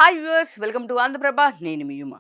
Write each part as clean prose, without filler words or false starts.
Hi viewers, welcome to Andhra Prabha. నేను మీ యుమ.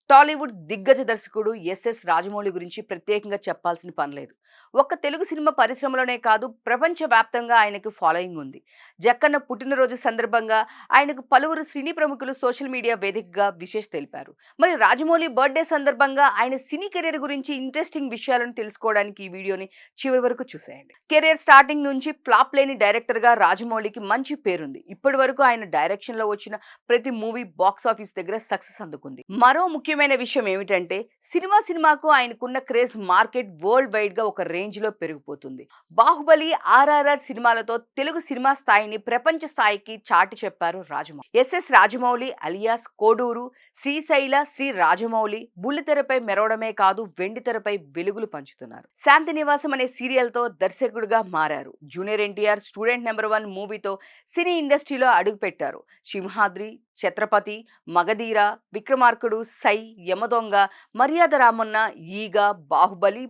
టాలీవుడ్ దిగ్గజ దర్శకుడు ఎస్ఎస్ రాజమౌళి గురించి ప్రత్యేకంగా చెప్పాల్సిన పని లేదు. ఒక్క తెలుగు సినిమా పరిశ్రమలోనే కాదు, ప్రపంచవ్యాప్తంగా ఆయనకు ఫాలోయింగ్ ఉంది. జక్కన్న పుట్టినరోజు సందర్భంగా ఆయనకు పలువురు సినీ ప్రముఖులు సోషల్ మీడియా వేదికగా విశేష్ తెలిపారు. మరి రాజమౌళి బర్త్డే సందర్భంగా ఆయన సినీ కెరీర్ గురించి ఇంట్రెస్టింగ్ విషయాలను తెలుసుకోవడానికి ఈ వీడియోని చివరి వరకు చూసేయండి. కెరీర్ స్టార్టింగ్ నుంచి ఫ్లాప్ లేని డైరెక్టర్ గా రాజమౌళికి మంచి పేరుంది. ఇప్పటి వరకు ఆయన డైరెక్షన్ లో వచ్చిన ప్రతి మూవీ బాక్స్ ఆఫీస్ దగ్గర సక్సెస్ అందుకుంది. మరో ముఖ్యమైన విషయం ఏమిటంటే సినిమాకు ఆయనకున్న క్రేజ్ మార్కెట్ వరల్డ్ వైడ్ గా ఒక రేంజ్ లో పెరిగిపోతుంది. బాహుబలి, ఆర్ఆర్ఆర్ సినిమాలతో తెలుగు సినిమా స్థాయిని ప్రపంచ స్థాయికి చాటి చెప్పారు రాజమౌళి. ఎస్ఎస్ రాజమౌళి అలియాస్ కోడూరు శ్రీశైల శ్రీ రాజమౌళి బుల్లితెరపై మెరవడమే కాదు, వెండి తెరపై వెలుగులు పంచుతున్నారు. శాంతి నివాసం అనే సీరియల్ తో దర్శకుడిగా మారారు. జూనియర్ ఎన్టీఆర్ స్టూడెంట్ నెంబర్ 1 మూవీతో సినీ ఇండస్ట్రీలో అడుగుపెట్టారు. సింహాద్రి, ఛత్రపతి, మగధీర, విక్రమార్కుడు, సై, యమదొంగ, మర్యాద రామన్న, ఈగ, బాహుబలి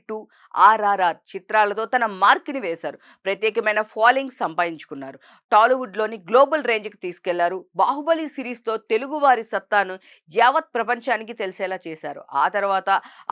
2, ఆర్ఆర్ఆర్ చిత్రాలతో తన మార్కుని వేశారు. ప్రత్యేకమైన ఫాలోయింగ్ సంపాదించుకున్నారు. టాలీవుడ్లోని గ్లోబల్ రేంజ్కి తీసుకెళ్లారు. బాహుబలి సిరీస్తో తెలుగు వారి సత్తాను యావత్ ప్రపంచానికి తెలిసేలా చేశారు. ఆ తర్వాత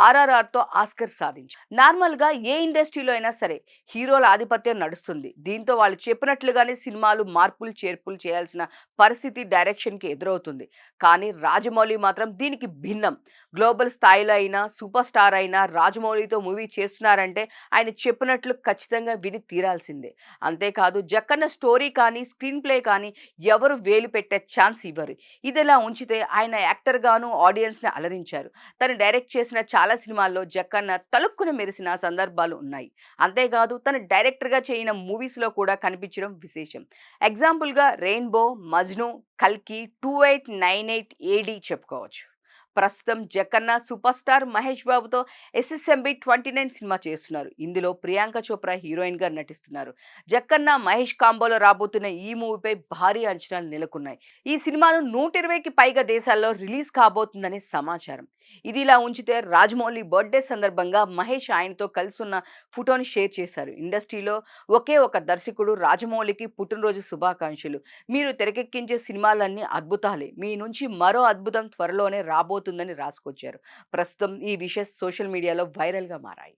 ఆర్ఆర్ఆర్తో ఆస్కర్ సాధించారు. నార్మల్గా ఏ ఇండస్ట్రీలో అయినా సరే హీరోల ఆధిపత్యం నడుస్తుంది. దీంతో వాళ్ళు చెప్పినట్లుగానే సినిమాలు మార్పులు చేర్పులు చేయాల్సిన పరిస్థితి డైరెక్షన్కి ఎదురవుతుంది. కానీ రాజమౌళి మాత్రం దీనికి భిన్నం. గ్లోబల్ స్థాయిలో అయినా, సూపర్ స్టార్ అయినా రాజమౌళితో మూవీ చేస్తున్నారంటే ఆయన చెప్పినట్లు ఖచ్చితంగా విని తీరాల్సిందే. అంతేకాదు జక్కన్న స్టోరీ కానీ, స్క్రీన్ ప్లే కానీ ఎవరు వేలు పెట్టే ఛాన్స్ ఇవ్వరు. ఇదిలా ఉంచితే ఆయన యాక్టర్ గాను ఆడియన్స్ని అలరించారు. తను డైరెక్ట్ చేసిన చాలా సినిమాల్లో జక్కన్న తలుక్కున మెరిసిన సందర్భాలు ఉన్నాయి. అంతేకాదు తను డైరెక్టర్గా చేయని మూవీస్లో కూడా కనిపించడం విశేషం. ఎగ్జాంపుల్గా రెయిన్బో, మజ్ను, కల్కి, 2898 ఏడి చెప్పుకోవచ్చు. ప్రస్తుతం జక్కన్న సూపర్ స్టార్ మహేష్ బాబుతో ఎస్ఎస్ఎంబి 29 సినిమా చేస్తున్నారు. ఇందులో ప్రియాంక చోప్రా హీరోయిన్ గా నటిస్తున్నారు. జక్కన్న మహేష్ కాంబోలో రాబోతున్న ఈ మూవీపై భారీ అంచనాలు నెలకొన్నాయి. ఈ సినిమాను 120కి పైగా దేశాల్లో రిలీజ్ కాబోతుందని సమాచారం. ఇది ఇలా ఉంచితే రాజమౌళి బర్త్డే సందర్భంగా మహేష్ ఆయనతో కలిసి ఉన్న ఫోటోని షేర్ చేశారు. ఇండస్ట్రీలో ఒకే ఒక దర్శకుడు రాజమౌళికి పుట్టినరోజు శుభాకాంక్షలు. మీరు తెరకెక్కించే సినిమాలన్నీ అద్భుతాలే. మీ నుంచి మరో అద్భుతం త్వరలోనే రాబోతుందని రాసుకొచ్చారు. ప్రస్తుతం ఈ విషయం సోషల్ మీడియాలో వైరల్గా మారాయి.